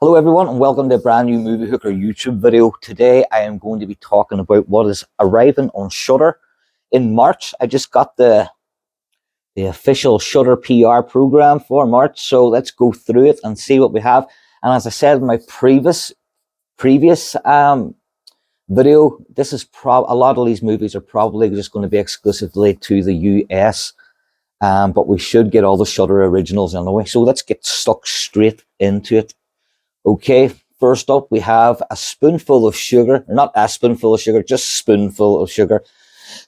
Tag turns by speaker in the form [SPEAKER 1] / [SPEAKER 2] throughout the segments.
[SPEAKER 1] Hello everyone and welcome to a brand new Movie Hooker YouTube video. Today I am going to be talking about what is arriving on Shudder in March. I just got the official Shudder PR program for March, so let's go through it and see what we have. And as I said in my previous video, this is a lot of these movies are probably just going to be exclusively to the US, but we should get all the Shudder Originals anyway. So let's get stuck straight into it. Okay, first up we have A Spoonful of Sugar. Not A Spoonful of Sugar, just Spoonful of Sugar.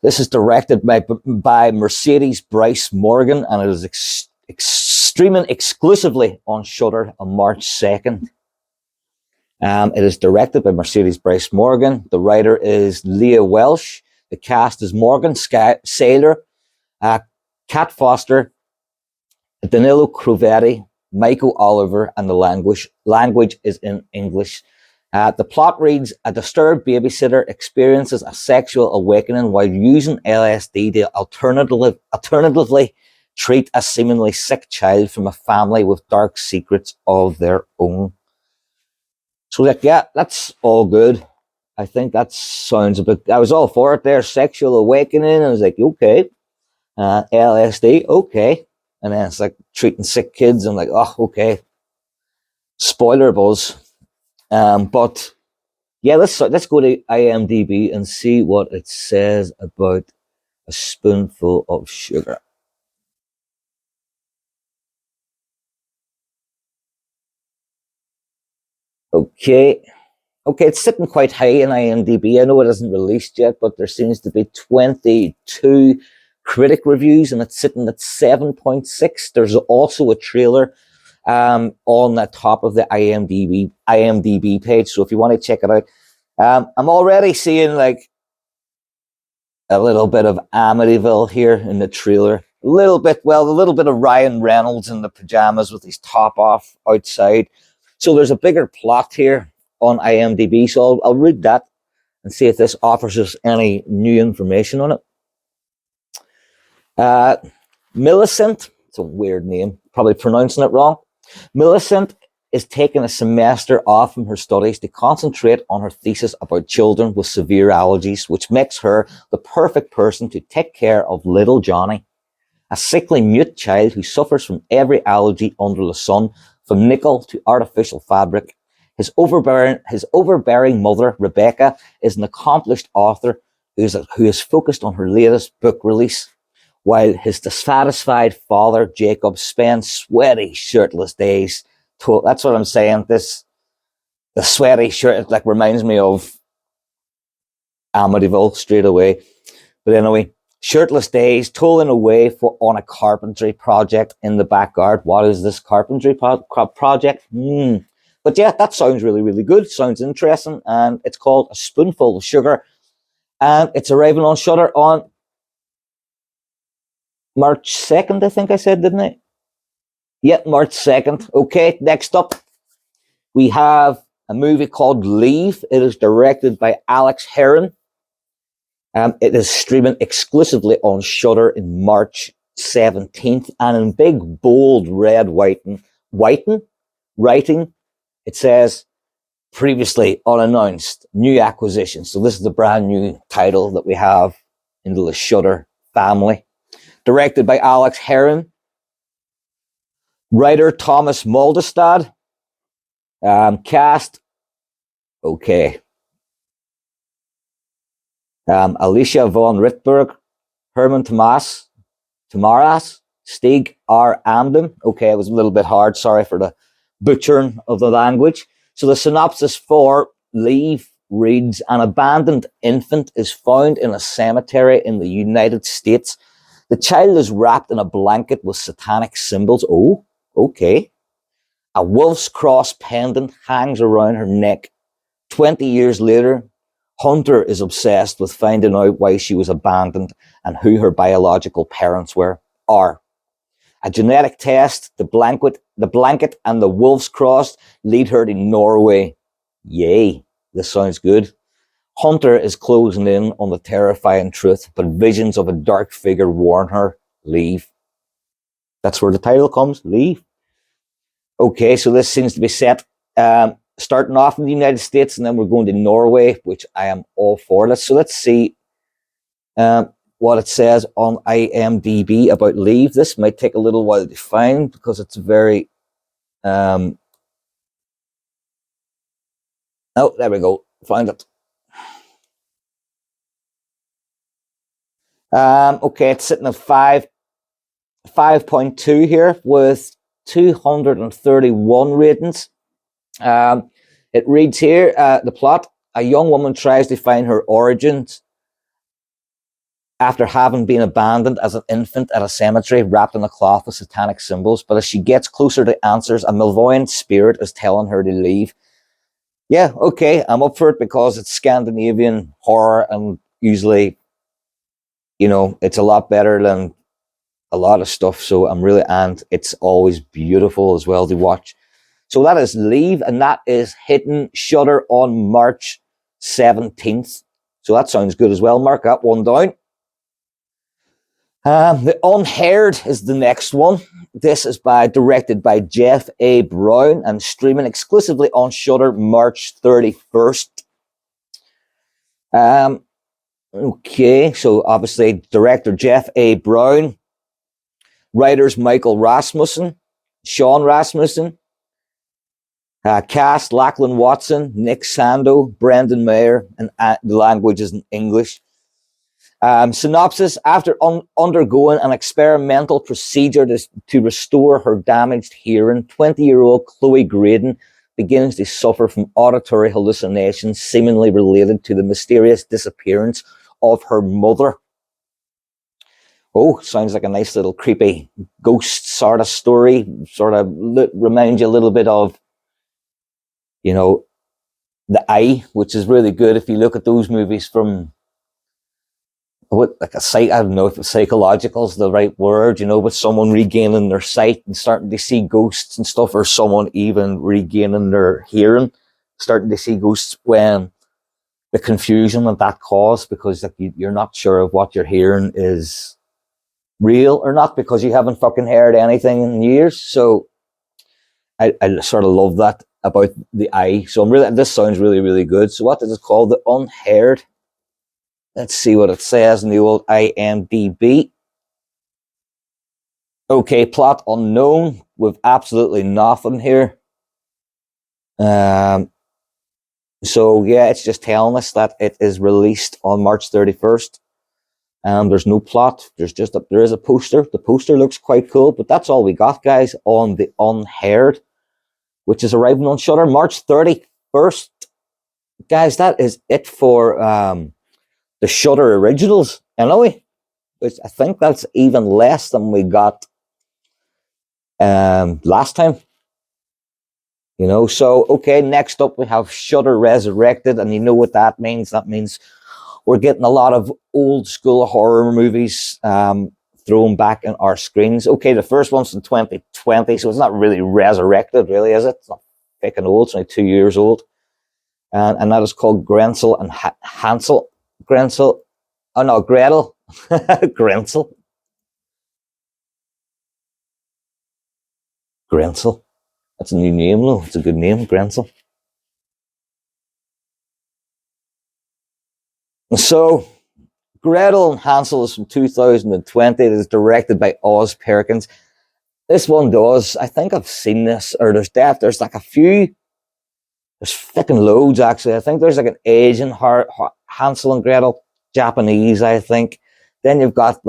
[SPEAKER 1] This is directed by Mercedes Bryce Morgan, and it is streaming exclusively on Shudder on March 2nd. It is directed by Mercedes Bryce Morgan. The writer is Leah Welsh. The cast is Morgan Saylor, Kat Foster, Danilo Crovetti, Michael Oliver, and the language is in English. The plot reads: a disturbed babysitter experiences a sexual awakening while using LSD to alternatively treat a seemingly sick child from a family with dark secrets of their own. So yeah, that's all good. I think that sounds a bit, I was all for it there. Sexual awakening. I was like, okay. LSD, okay. And then it's like treating sick kids. I'm like, oh, okay. Spoiler buzz. But yeah, let's go to IMDb and see what it says about A Spoonful of Sugar. Okay, it's sitting quite high in IMDb. I know it isn't released yet, but there seems to be 22 critic reviews, and it's sitting at 7.6. There's also a trailer on the top of the IMDb page. So if you want to check it out, I'm already seeing like a little bit of Amityville here in the trailer. A little bit of Ryan Reynolds in the pajamas with his top off outside. So there's a bigger plot here on IMDb. So I'll read that and see if this offers us any new information on it. Millicent, it's a weird name, probably pronouncing it wrong. Millicent is taking a semester off from her studies to concentrate on her thesis about children with severe allergies, which makes her the perfect person to take care of little Johnny, a sickly mute child who suffers from every allergy under the sun, from nickel to artificial fabric. His overbearing mother, Rebecca, is an accomplished author who is focused on her latest book release, while his dissatisfied father, Jacob, spends sweaty, shirtless days. That's what I'm saying. The sweaty shirt, like, reminds me of Amityville straight away. But anyway, shirtless days, toiling away on a carpentry project in the backyard. What is this carpentry project? But yeah, that sounds really, really good. Sounds interesting. And it's called A Spoonful of Sugar. And it's arriving on Shudder on March 2nd, I think I said, didn't I? Yep, March 2nd. Okay, next up, we have a movie called Leave. It is directed by Alex Herron. It is streaming exclusively on Shudder in March 17th. And in big, bold, red writing, it says, previously unannounced, new acquisition. So this is the brand new title that we have into the Shudder family. Directed by Alex Herron. Writer Thomas Moldestad. Cast, okay. Alicia von Rittberg, Herman Tamaras, Stig R. Amdam. Okay, it was a little bit hard. Sorry for the butchering of the language. So the synopsis for Leave reads: an abandoned infant is found in a cemetery in the United States. The child is wrapped in a blanket with satanic symbols. Oh, okay. A wolf's cross pendant hangs around her neck. 20 years later, Hunter is obsessed with finding out why she was abandoned and who her biological parents are. A genetic test, the blanket and the wolf's cross lead her to Norway. Yay, this sounds good. Hunter is closing in on the terrifying truth, but visions of a dark figure warn her, leave. That's where the title comes, Leave. Okay, so this seems to be set Starting off in the United States, and then we're going to Norway, which I am all for. Let's see what it says on IMDb about Leave. This might take a little while to find because it's very... oh, there we go. Find it. Okay, it's sitting at 5.2 here with 231 ratings. It reads here, the plot: a young woman tries to find her origins after having been abandoned as an infant at a cemetery wrapped in a cloth with satanic symbols. But as she gets closer to answers, a malevolent spirit is telling her to leave. Yeah, okay, I'm up for it because it's Scandinavian horror, and usually, it's a lot better than a lot of stuff. So and it's always beautiful as well to watch. So that is Leave, and that is hitting Shudder on March 17th. So that sounds good as well. Mark that one down. The Unheard is the next one. This is directed by Jeff A. Brown and streaming exclusively on Shudder March 31st. Okay, so obviously director Jeff A. Brown, writers Michael Rasmussen, Sean Rasmussen, cast Lachlan Watson, Nick Sando, Brendan Mayer, and the language is in English. Synopsis: after undergoing an experimental procedure to restore her damaged hearing, 20-year-old Chloe Graydon begins to suffer from auditory hallucinations seemingly related to the mysterious disappearance of her mother. Oh, sounds like a nice little creepy ghost sort of story. Sort of reminds you a little bit of, The Eye, which is really good if you look at those movies from... I don't know if psychological is the right word, with someone regaining their sight and starting to see ghosts and stuff, or someone even regaining their hearing, starting to see ghosts, when the confusion that caused, because you're not sure of what you're hearing is real or not, because you haven't fucking heard anything in years. So I sort of love that about The Eye. So this sounds really, really good. So what is it called? The Unheard. Let's see what it says in the old IMDb. Okay, plot unknown, with absolutely nothing here. So yeah, it's just telling us that it is released on March 31st. There's no plot. There is a poster. The poster looks quite cool, but that's all we got, guys, on The Unheard, which is arriving on Shudder March 31st. Guys, that is it for the Shudder Originals, anyway. Which I think that's even less than we got last time. So okay, next up we have Shudder Resurrected, and you know what that means. That means we're getting a lot of old school horror movies thrown back in our screens. Okay, the first one's in 2020, so it's not really resurrected, really, is it? It's not fucking old. It's only 2 years old. And that is called Gretel and Hansel. Gretel. Oh no, Gretel. Gretel. Gretel. That's a new name, though. It's a good name, Gretel. So, Gretel and Hansel is from 2020. It is directed by Oz Perkins. This one does. I think I've seen this, or there's like a few. There's fucking loads, actually. I think there's like an Asian Hansel and Gretel, Japanese, I think. Then you've got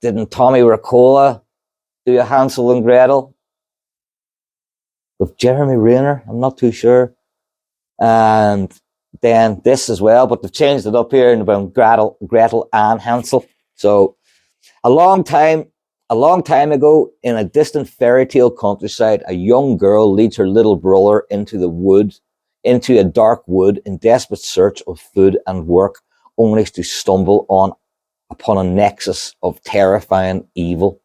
[SPEAKER 1] didn't Tommy Ricola do a Hansel and Gretel with Jeremy Renner? I'm not too sure. And then this as well, but they've changed it up here and about Gretel and Hansel. So a long time ago, in a distant fairy tale countryside, a young girl leads her little brother into a dark wood in desperate search of food and work, only to stumble upon a nexus of terrifying evil.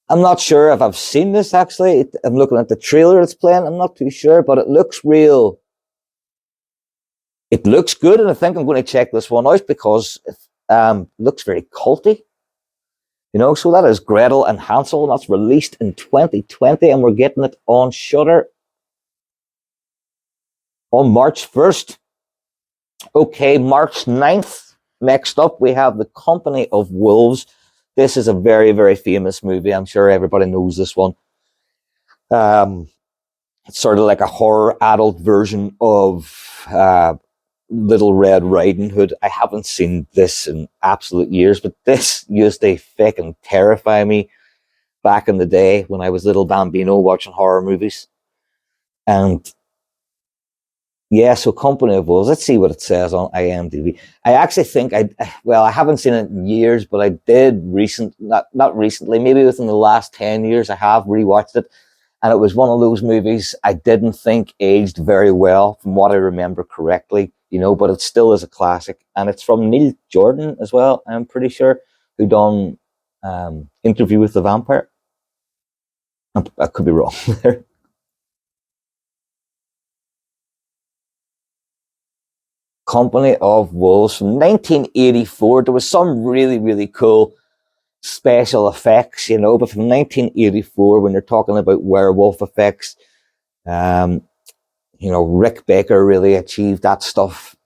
[SPEAKER 1] I'm not sure if I've seen this, actually. I'm looking at the trailer it's playing. I'm not too sure, but it looks real. It looks good, and I think I'm going to check this one out because it looks very culty. You know, so that is Gretel and Hansel, and that's released in 2020, and we're getting it on Shudder on March 1st. Okay, March 9th. Next up, we have The Company of Wolves. This is a very, very famous movie. I'm sure everybody knows this one. It's sort of like a horror adult version of Little Red Riding Hood. I haven't seen this in absolute years, but this used to fucking terrify me back in the day when I was little bambino watching horror movies. And yeah, so Company of Wolves. Let's see what it says on IMDb. I actually think I haven't seen it in years, but I did not recently, maybe within the last 10 years, I have rewatched it. And it was one of those movies I didn't think aged very well from what I remember correctly, you know, but it still is a classic. And it's from Neil Jordan as well, I'm pretty sure, who done Interview with the Vampire. I could be wrong there. Company of Wolves from 1984. There was some really, really cool special effects, you know, but from 1984, when you're talking about werewolf effects, you know, Rick Baker really achieved that stuff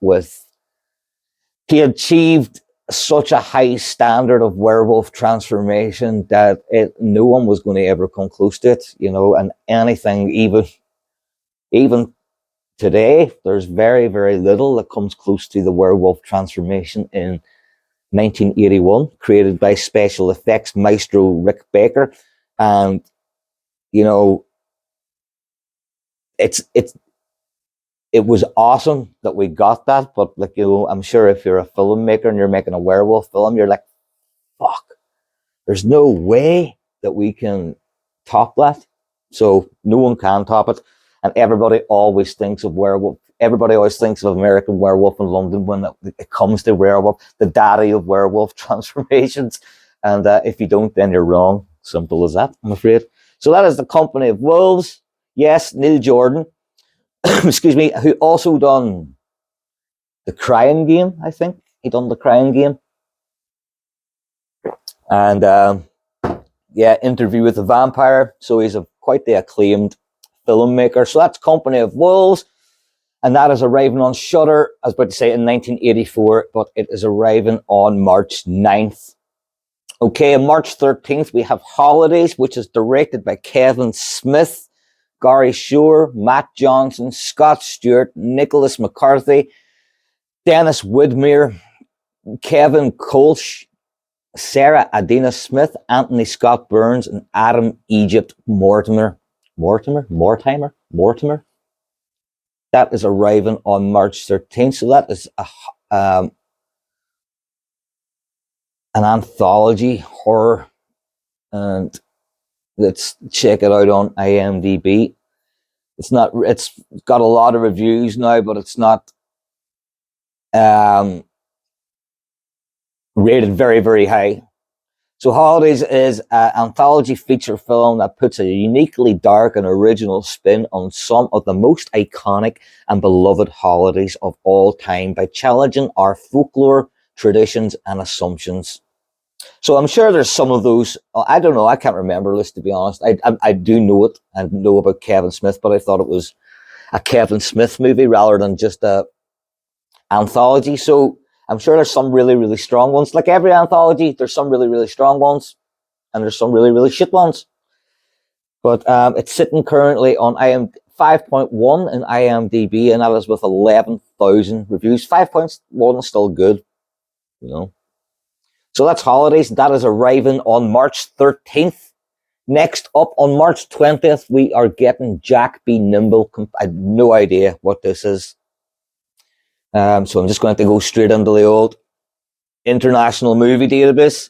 [SPEAKER 1] he achieved such a high standard of werewolf transformation that no one was going to ever come close to it, you know, and anything, even today, there's very, very little that comes close to the werewolf transformation in 1981, created by special effects maestro Rick Baker. And, you know, it was awesome that we got that, but like, you know, I'm sure if you're a filmmaker and you're making a werewolf film, you're like, fuck, there's no way that we can top that. So no one can top it. And everybody always thinks of werewolf. Everybody always thinks of American Werewolf in London when it comes to werewolf, the daddy of werewolf transformations. And if you don't, then you're wrong. Simple as that, I'm afraid. So that is The Company of Wolves. Yes, Neil Jordan, excuse me, who also done The Crying Game, I think. He done The Crying Game. And yeah, Interview with the Vampire. So he's quite the acclaimed filmmaker. So that's Company of Wolves. And that is arriving on Shudder, I was about to say in 1984, but it is arriving on March 9th. Okay, on March 13th, we have Holidays, which is directed by Kevin Smith, Gary Shore, Matt Johnson, Scott Stewart, Nicholas McCarthy, Dennis Widmer, Kevin Kolsch, Sarah Adina Smith, Anthony Scott Burns, and Adam Egypt Mortimer. Mortimer? That is arriving on March 13th. So that is an anthology horror. And let's check it out on IMDb. It's got a lot of reviews now, but it's not rated very, very high. So Holidays is an anthology feature film that puts a uniquely dark and original spin on some of the most iconic and beloved holidays of all time by challenging our folklore, traditions, and assumptions. So I'm sure there's some of those. I don't know. I can't remember this, to be honest. I do know it. I know about Kevin Smith, but I thought it was a Kevin Smith movie rather than just a anthology. So I'm sure there's some really, really strong ones. Like every anthology, there's some really, really strong ones, and there's some really, really shit ones. But it's sitting currently on 5.1 in IMDb, and that is with 11,000 reviews. 5.1 is still good, you know. So that's Holidays. That is arriving on March 13th. Next up, on March 20th, we are getting Jack Be Nimble. I have no idea what this is. So I'm just going to go straight into the old International Movie Database.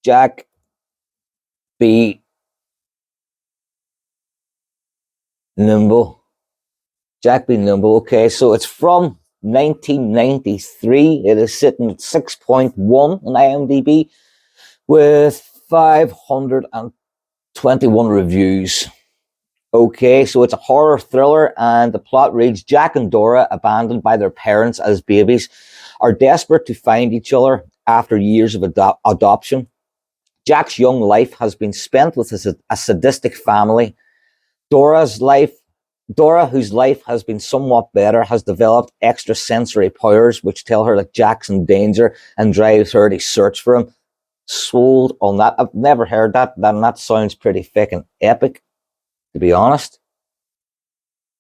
[SPEAKER 1] Jack Be Nimble. Jack Be Nimble. Okay, so it's from 1993. It is sitting at 6.1 on IMDb with 521 reviews. Okay, so it's a horror thriller, and the plot reads: Jack and Dora, abandoned by their parents as babies, are desperate to find each other after years of adoption. Jack's young life has been spent with a sadistic family. Dora, whose life has been somewhat better, has developed extrasensory powers which tell her that Jack's in danger and drives her to search for him. Sold on that. I've never heard that, and that sounds pretty fucking epic, to be honest.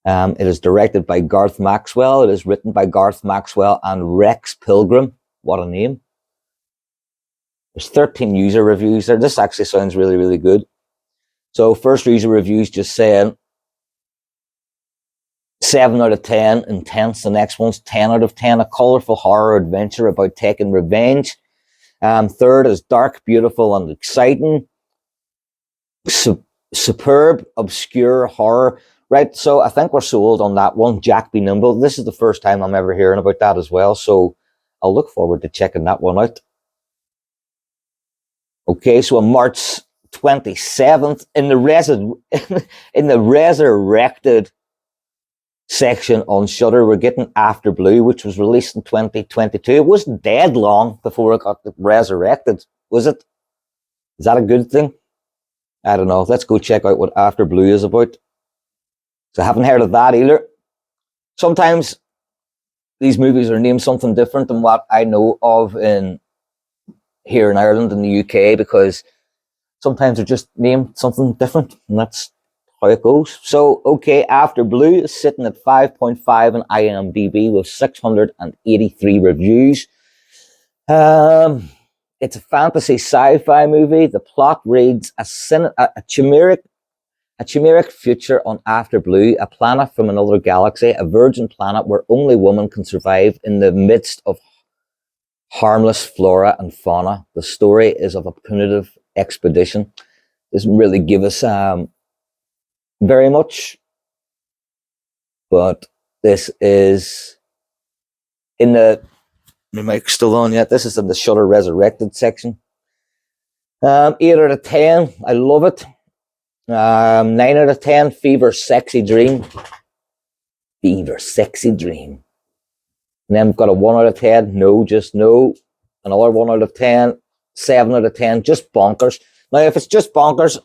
[SPEAKER 1] It is directed by Garth Maxwell. It is written by Garth Maxwell and Rex Pilgrim. What a name. There's 13 user reviews there. This actually sounds really, really good. So first user reviews just saying 7 out of 10, intense. The next one's 10 out of 10, a colourful horror adventure about taking revenge. Third is dark, beautiful, and exciting. Superb, obscure horror. Right, so I think we're sold on that one. Jack Be Nimble. This is the first time I'm ever hearing about that as well, so I'll look forward to checking that one out. Okay, so on March 27th, in the resurrected section on Shudder, we're getting After Blue, which was released in 2022. It wasn't dead long before it got resurrected, was it? Is that a good thing? I don't know. Let's go check out what After Blue is about. So I haven't heard of that either. Sometimes these movies are named something different than what I know of here in Ireland and the UK, because sometimes they're just named something different, and that's how it goes. So, okay, After Blue is sitting at 5.5 on IMDb with 683 reviews. It's a fantasy sci-fi movie. The plot reads a chimeric future on After Blue, a planet from another galaxy, a virgin planet where only women can survive in the midst of harmless flora and fauna. The story is of a punitive expedition. Doesn't really give us very much, but this is in the mic's still on yet. This is in the Shudder Resurrected section. 8 out of 10. I love it. 9 out of 10. Fever Sexy Dream. Fever Sexy Dream. And then we've got a 1 out of 10. No, just no. Another 1 out of 10. 7 out of 10. Just bonkers. Now, if it's just bonkers,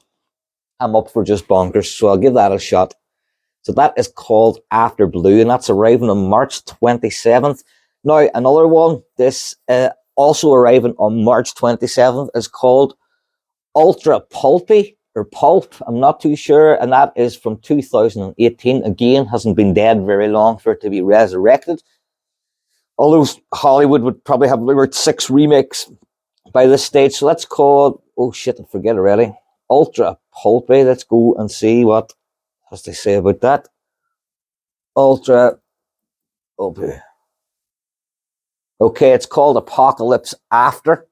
[SPEAKER 1] I'm up for just bonkers, so I'll give that a shot. So that is called After Blue, and that's arriving on March 27th. Now, another one, this also arriving on March 27th, is called Ultra Pulpy, or Pulp, I'm not too sure, and that is from 2018. Again, hasn't been dead very long for it to be resurrected. Although Hollywood would probably have about 6 remakes by this stage, so let's call, oh shit, I forget already. Ultra Pulpy. Let's go and see what has to say about that. Ultra Pulpy. Okay, it's called Apocalypse After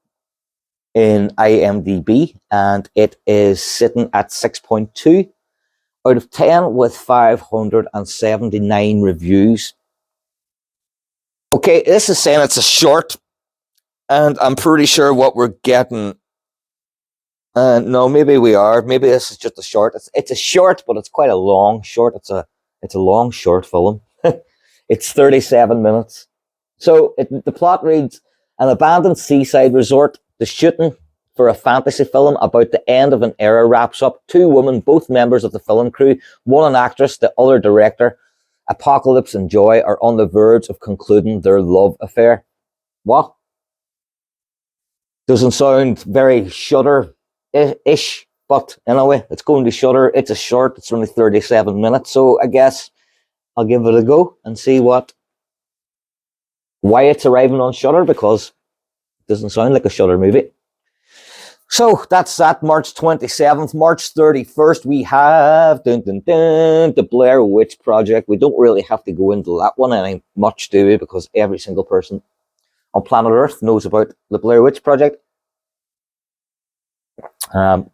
[SPEAKER 1] in IMDb, and it is sitting at 6.2 out of 10 with 579 reviews. Okay, this is saying it's a short, and I'm pretty sure what we're getting. No, maybe we are. Maybe this is just a short. It's a short, but it's quite a long short. It's a long short film. It's 37 minutes. So the plot reads: an abandoned seaside resort. The shooting for a fantasy film about the end of an era wraps up. 2 women, both members of the film crew, one an actress, the other director. Apocalypse and Joy are on the verge of concluding their love affair. What? Doesn't sound very Shudder-ish, but anyway, it's going to Shudder. It's a short. It's only 37 minutes, so I guess I'll give it a go and see why it's arriving on Shudder, because it doesn't sound like a Shudder movie. So that's that, March 27th. March 31st, we have the Blair Witch Project. We don't really have to go into that one any much, do we? Because every single person on planet Earth knows about the Blair Witch Project. I'm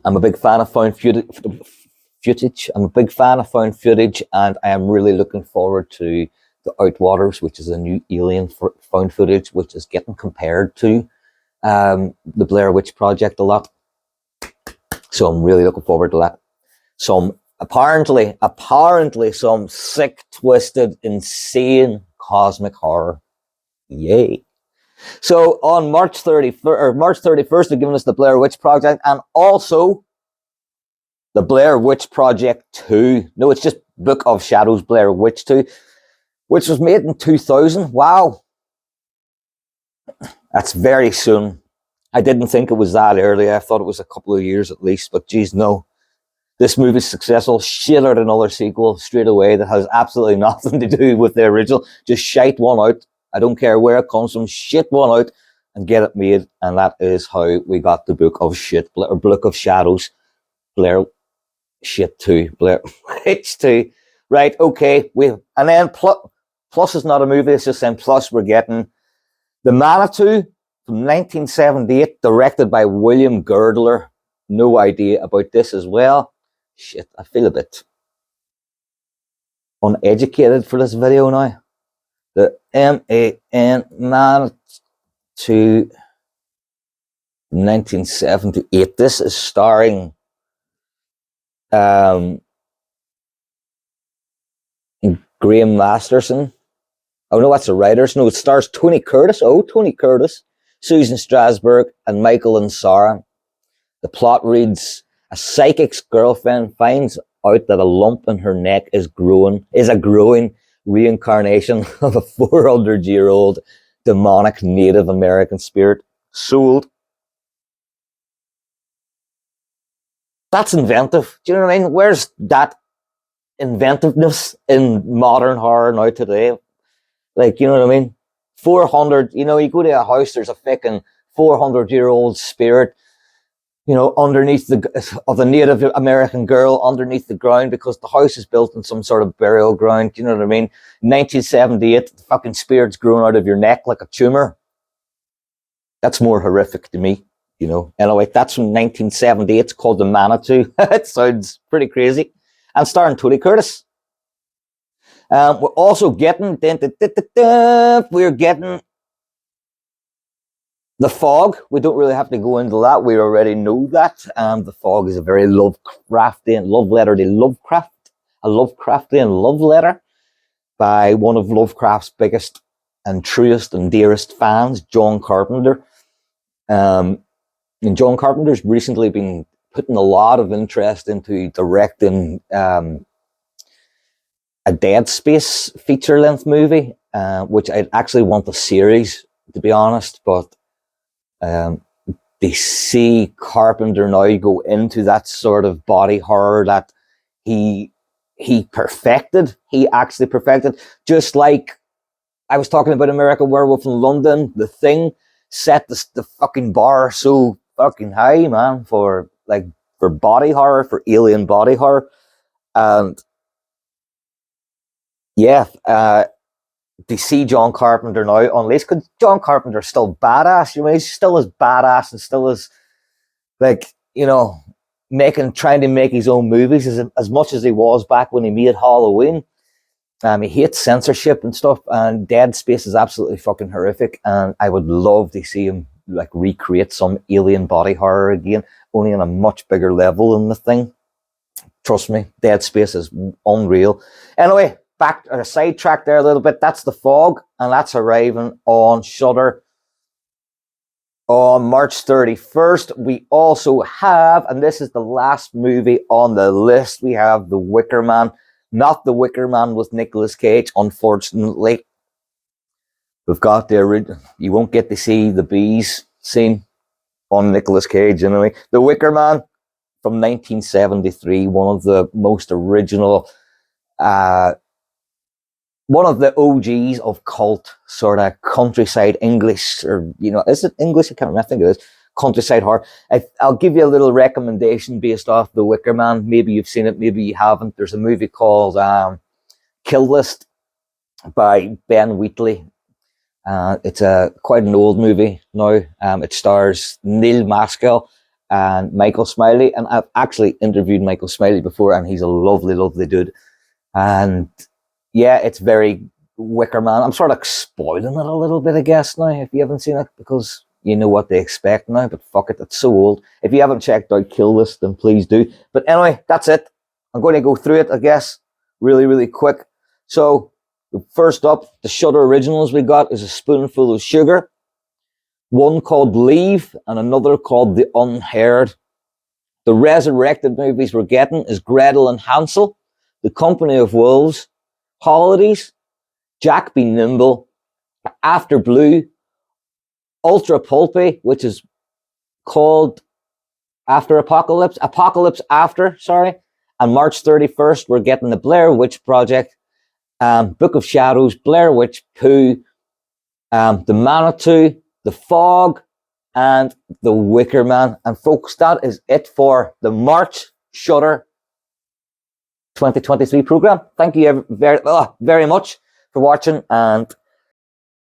[SPEAKER 1] a big fan of found footage. I'm a big fan of found footage, and I am really looking forward to The Outwaters, which is a new Alien found footage, which is getting compared to the Blair Witch Project a lot. So I'm really looking forward to that. Some apparently some sick, twisted, insane cosmic horror. Yay. So on March 31st, or March 31st, they're giving us the Blair Witch Project and also the Blair Witch Project 2. No, it's just Book of Shadows Blair Witch 2, which was made in 2000. Wow. That's very soon. I didn't think it was that early. I thought it was a couple of years at least, but geez, no. This movie's successful. Shit out another sequel straight away that has absolutely nothing to do with the original. Just shite one out. I don't care where it comes from. Shit one out and get it made. And that is how we got the Book of Shit, or Book of Shadows, Blair Shit 2, Blair Witch 2. Right, okay. And then plus is not a movie. It's just saying plus we're getting The Manitou from 1978, directed by William Girdler. No idea about this as well. Shit, I feel a bit uneducated for this video now. The M-A-N Manitou 1978. This is starring Graham Masterson. Oh no, that's the writers. No, it stars Tony Curtis. Oh, Tony Curtis, Susan Strasberg, and Michael and Sarah. The plot reads: a psychic's girlfriend finds out that a lump in her neck is a growing reincarnation of a 400-year-old demonic Native American spirit. Sold. That's inventive. Do you know what I mean? Where's that inventiveness in modern horror now today? Like, you know what I mean? 400, you know, you go to a house, there's a fucking 400-year-old spirit, you know, underneath of a Native American girl underneath the ground because the house is built in some sort of burial ground. Do you know what I mean? 1978, the fucking spirit's growing out of your neck like a tumor. That's more horrific to me, you know. Anyway, that's from 1978. It's called The Manitou. It sounds pretty crazy. And starring Tony Curtis. We're also getting, we're getting The Fog. We don't really have to go into that. We already know that. The Fog is a very Lovecraftian love letter to Lovecraft. A Lovecraftian love letter by one of Lovecraft's biggest and truest and dearest fans, John Carpenter. And John Carpenter's recently been putting a lot of interest into directing a Dead Space feature-length movie, which I actually want the series, to be honest, but they see Carpenter now go into that sort of body horror that he perfected. He actually perfected, just like I was talking about American Werewolf in London. The Thing set the fucking bar so fucking high, man, for body horror, for alien body horror. And yeah, they see John Carpenter now on least because John Carpenter's still badass. You know, he's still as badass and still as, like, you know, trying to make his own movies as much as he was back when he made Halloween. He hates censorship and stuff, and Dead Space is absolutely fucking horrific. And I would love to see him like recreate some alien body horror again, only on a much bigger level than The Thing. Trust me, Dead Space is unreal. Anyway, back or sidetrack there a little bit. That's The Fog, and that's arriving on Shudder on March 31st. We also have, and this is the last movie on the list, we have The Wicker Man. Not The Wicker Man with Nicolas Cage, unfortunately. We've got the original. You won't get to see the bees scene on Nicolas Cage anyway. The Wicker Man from 1973, one of the most original, one of the OGs of cult sort of countryside English, or, you know, is it English? I can't remember. I think it is. Countryside horror. I'll give you a little recommendation based off The Wicker Man. Maybe you've seen it, maybe you haven't. There's a movie called Kill List by Ben Wheatley. It's quite an old movie now. It stars Neil Maskell and Michael Smiley, and I've actually interviewed Michael Smiley before, and he's a lovely, lovely dude. And yeah, it's very Wicker Man. I'm sort of spoiling it a little bit, I guess, now, if you haven't seen it, because you know what they expect now, but fuck it, it's so old. If you haven't checked out Kill List, then please do. But anyway, that's it. I'm going to go through it, I guess, really, really quick. So, first up, the Shudder Originals we got is A Spoonful of Sugar. one called Leave and another called The Unheard. The resurrected movies we're getting is Gretel and Hansel, The Company of Wolves, Holidays, Jack Be Nimble, After Blue, Ultra Pulpy, which is called Apocalypse After, sorry. And March 31st, we're getting the Blair Witch Project, Book of Shadows, Blair Witch Pooh, The Manitou, The Fog, and The Wicker Man. And folks, that is it for the March Shudder 2023 program. Thank you very much for watching, and